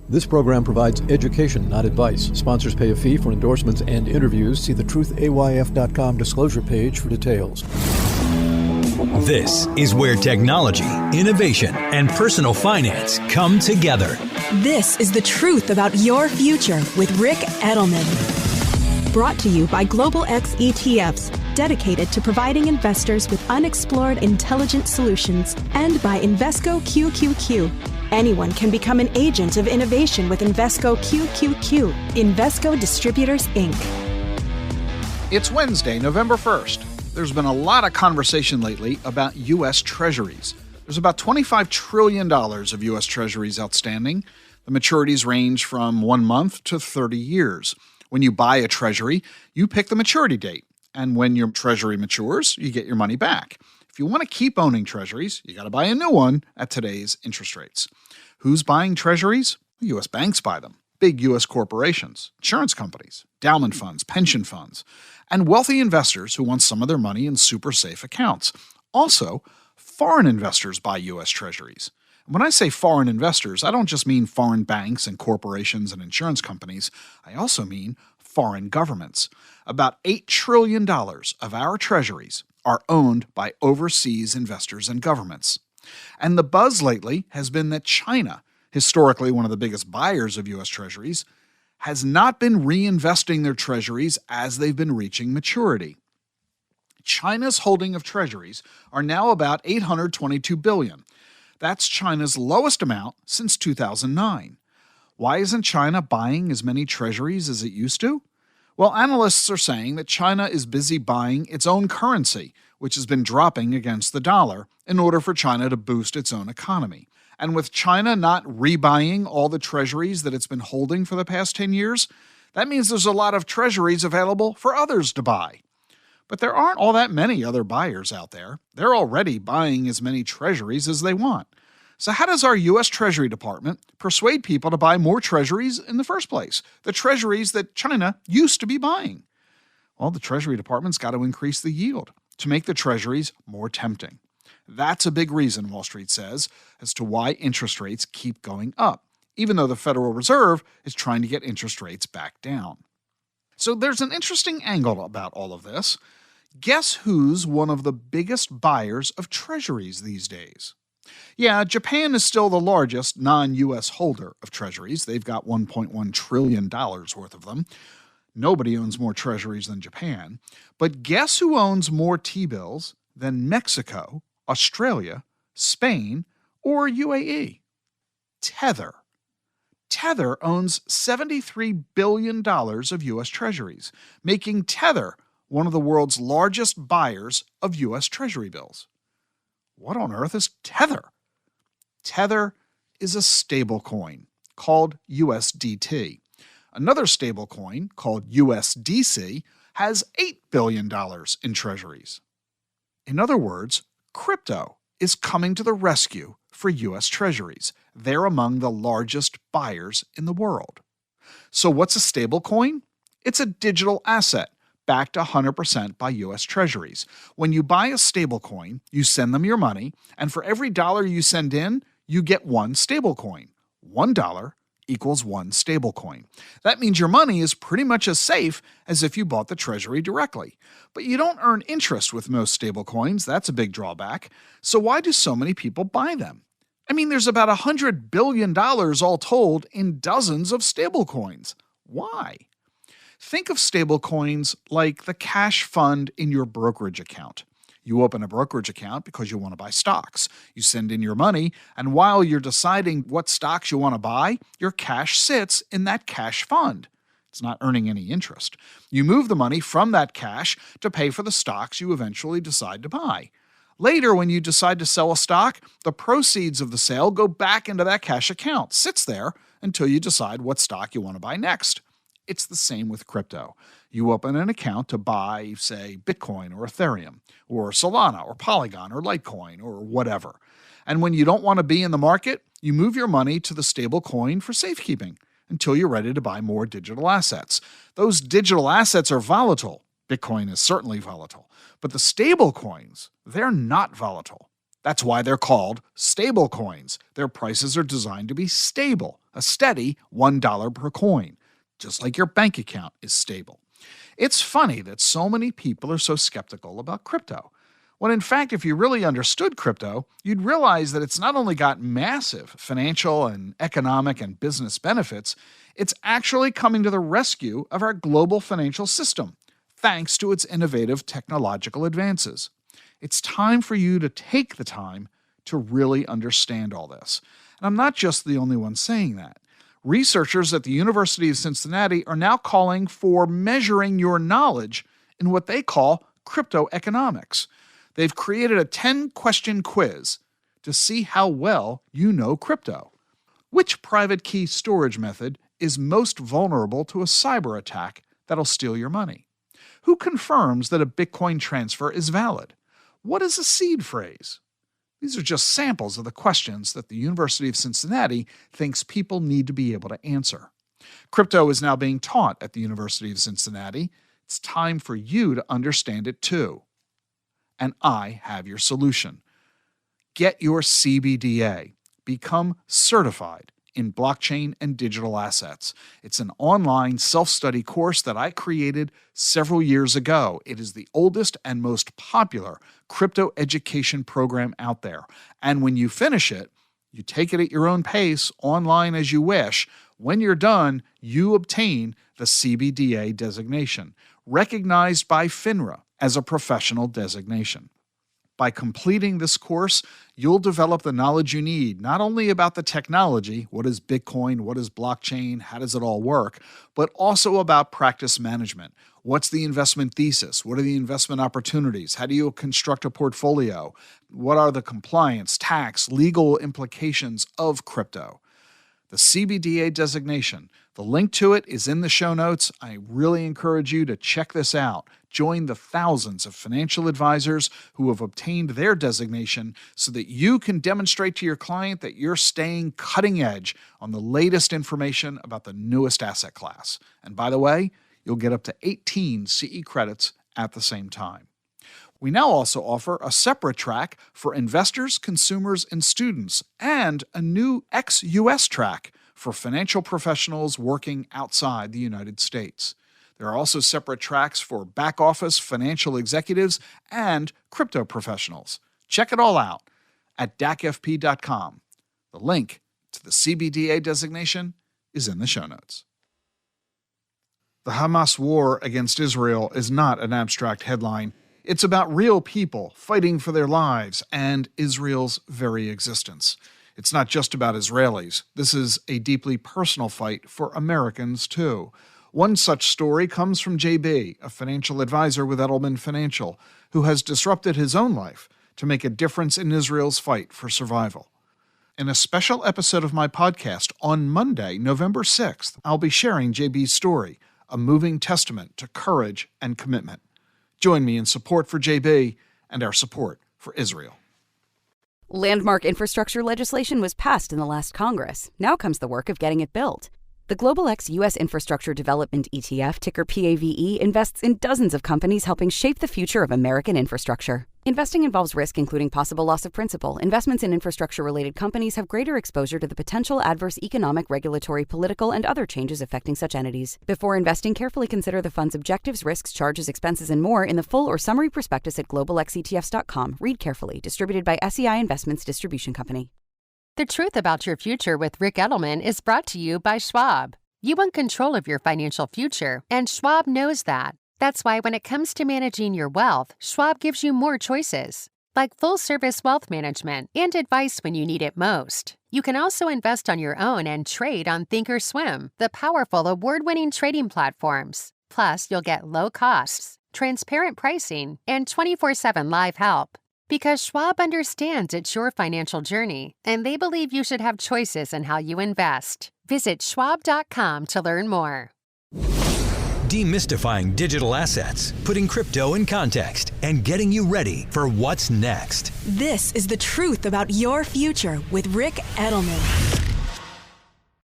This program provides education, not advice. Sponsors pay a fee for endorsements and interviews. See the truthayf.com disclosure page for details. This is where technology, innovation, and personal finance come together. This is The Truth About Your Future with Rick Edelman. Brought to you by Global X ETFs, dedicated to providing investors with unexplored intelligent solutions, and by Invesco QQQ. Anyone can become an agent of innovation with Invesco QQQ. Invesco Distributors, Inc. It's Wednesday, November 1st. There's been a lot of conversation lately about U.S. Treasuries. There's about $25 trillion of U.S. Treasuries outstanding. The maturities range from 1 month to 30 years. When you buy a Treasury, you pick the maturity date. And when your Treasury matures, you get your money back. If you want to keep owning Treasuries, you got to buy a new one at today's interest rates. Who's buying Treasuries? U.S. banks buy them. Big U.S. corporations, insurance companies, endowment funds, pension funds, and wealthy investors who want some of their money in super safe accounts. Also, foreign investors buy U.S. Treasuries. When I say foreign investors, I don't just mean foreign banks and corporations and insurance companies. I also mean foreign governments. About $8 trillion of our Treasuries are owned by overseas investors and governments. And the buzz lately has been that China, historically one of the biggest buyers of U.S. Treasuries, has not been reinvesting their Treasuries as they've been reaching maturity. China's holding of Treasuries are now about $822 billion. That's China's lowest amount since 2009. Why isn't China buying as many Treasuries as it used to? Well, analysts are saying that China is busy buying its own currency, which has been dropping against the dollar, in order for China to boost its own economy. And with China not rebuying all the Treasuries that it's been holding for the past 10 years, that means there's a lot of Treasuries available for others to buy. But there aren't all that many other buyers out there. They're already buying as many Treasuries as they want. So how does our U.S. Treasury Department persuade people to buy more Treasuries in the first place? The Treasuries that China used to be buying? Well, the Treasury Department's got to increase the yield to make the Treasuries more tempting. That's a big reason, Wall Street says, as to why interest rates keep going up, even though the Federal Reserve is trying to get interest rates back down. So there's an interesting angle about all of this. Guess who's one of the biggest buyers of Treasuries these days? Yeah, Japan is still the largest non-U.S. holder of Treasuries. They've got $1.1 trillion worth of them. Nobody owns more Treasuries than Japan. But guess who owns more T-bills than Mexico, Australia, Spain, or UAE? Tether. Tether owns $73 billion of U.S. Treasuries, making Tether one of the world's largest buyers of U.S. Treasury bills. What on earth is Tether? Tether is a stablecoin called USDT. Another stablecoin called USDC has $8 billion in Treasuries. In other words, crypto is coming to the rescue for U.S. Treasuries. They're among the largest buyers in the world. So what's a stablecoin? It's a digital asset backed 100% by U.S. Treasuries. When you buy a stablecoin, you send them your money, and for every dollar you send in, you get one stablecoin. $1 equals one stablecoin. That means your money is pretty much as safe as if you bought the Treasury directly. But you don't earn interest with most stablecoins. That's a big drawback. So why do so many people buy them? I mean, there's about $100 billion all told in dozens of stablecoins. Why? Think of stablecoins like the cash fund in your brokerage account. You open a brokerage account because you want to buy stocks. You send in your money, and while you're deciding what stocks you want to buy, your cash sits in that cash fund. It's not earning any interest. You move the money from that cash to pay for the stocks you eventually decide to buy. Later, when you decide to sell a stock, the proceeds of the sale go back into that cash account, sits there until you decide what stock you want to buy next. It's the same with crypto. You open an account to buy, say, Bitcoin or Ethereum or Solana or Polygon or Litecoin or whatever. And when you don't want to be in the market, you move your money to the stable coin for safekeeping until you're ready to buy more digital assets. Those digital assets are volatile. Bitcoin is certainly volatile. But the stable coins, they're not volatile. That's why they're called stablecoins. Their prices are designed to be stable, a steady $1 per coin, just like your bank account is stable. It's funny that so many people are so skeptical about crypto, when in fact, if you really understood crypto, you'd realize that it's not only got massive financial and economic and business benefits, it's actually coming to the rescue of our global financial system, thanks to its innovative technological advances. It's time for you to take the time to really understand all this. And I'm not just the only one saying that. Researchers at the University of Cincinnati are now calling for measuring your knowledge in what they call crypto economics. They've created a 10-question quiz to see how well you know crypto. Which private key storage method is most vulnerable to a cyber attack that'll steal your money? Who confirms that a Bitcoin transfer is valid? What is a seed phrase? These are just samples of the questions that the University of Cincinnati thinks people need to be able to answer. Crypto is now being taught at the University of Cincinnati. It's time for you to understand it too. And I have your solution. Get your CBDA. Become certified in blockchain and digital assets. It's an online self-study course that I created several years ago. It is the oldest and most popular crypto education program out there. And when you finish it, you take it at your own pace, online as you wish. When you're done, you obtain the CBDA designation, recognized by FINRA as a professional designation. By completing this course, you'll develop the knowledge you need, not only about the technology, what is Bitcoin, what is blockchain, how does it all work, but also about practice management. What's the investment thesis? What are the investment opportunities? How do you construct a portfolio? What are the compliance, tax, legal implications of crypto? The CBDA designation. The link to it is in the show notes. I really encourage you to check this out. Join the thousands of financial advisors who have obtained their designation so that you can demonstrate to your client that you're staying cutting edge on the latest information about the newest asset class. And by the way, you'll get up to 18 CE credits at the same time. We now also offer a separate track for investors, consumers, and students, and a new ex-US track for financial professionals working outside the United States. There are also separate tracks for back-office financial executives and crypto professionals. Check it all out at dacfp.com. The link to the CBDA designation is in the show notes. The Hamas war against Israel is not an abstract headline. It's about real people fighting for their lives and Israel's very existence. It's not just about Israelis. This is a deeply personal fight for Americans, too. One such story comes from JB, a financial advisor with Edelman Financial, who has disrupted his own life to make a difference in Israel's fight for survival. In a special episode of my podcast on Monday, November 6th, I'll be sharing JB's story, a moving testament to courage and commitment. Join me in support for JB and our support for Israel. Landmark infrastructure legislation was passed in the last Congress. Now comes the work of getting it built. The Global X U.S. Infrastructure Development ETF, ticker PAVE, invests in dozens of companies helping shape the future of American infrastructure. Investing involves risk, including possible loss of principal. Investments in infrastructure-related companies have greater exposure to the potential adverse economic, regulatory, political, and other changes affecting such entities. Before investing, carefully consider the fund's objectives, risks, charges, expenses, and more in the full or summary prospectus at globalxetfs.com. Read carefully. Distributed by SEI Investments Distribution Company. The Truth About Your Future with Rick Edelman is brought to you by Schwab. You want control of your financial future, and Schwab knows that. That's why when it comes to managing your wealth, Schwab gives you more choices, like full-service wealth management and advice when you need it most. You can also invest on your own and trade on Thinkorswim, the powerful award-winning trading platforms. Plus, you'll get low costs, transparent pricing, and 24/7 live help. Because Schwab understands it's your financial journey, and they believe you should have choices in how you invest. Visit schwab.com to learn more. Demystifying digital assets, putting crypto in context, and getting you ready for what's next. This is The Truth About Your Future with Rick Edelman.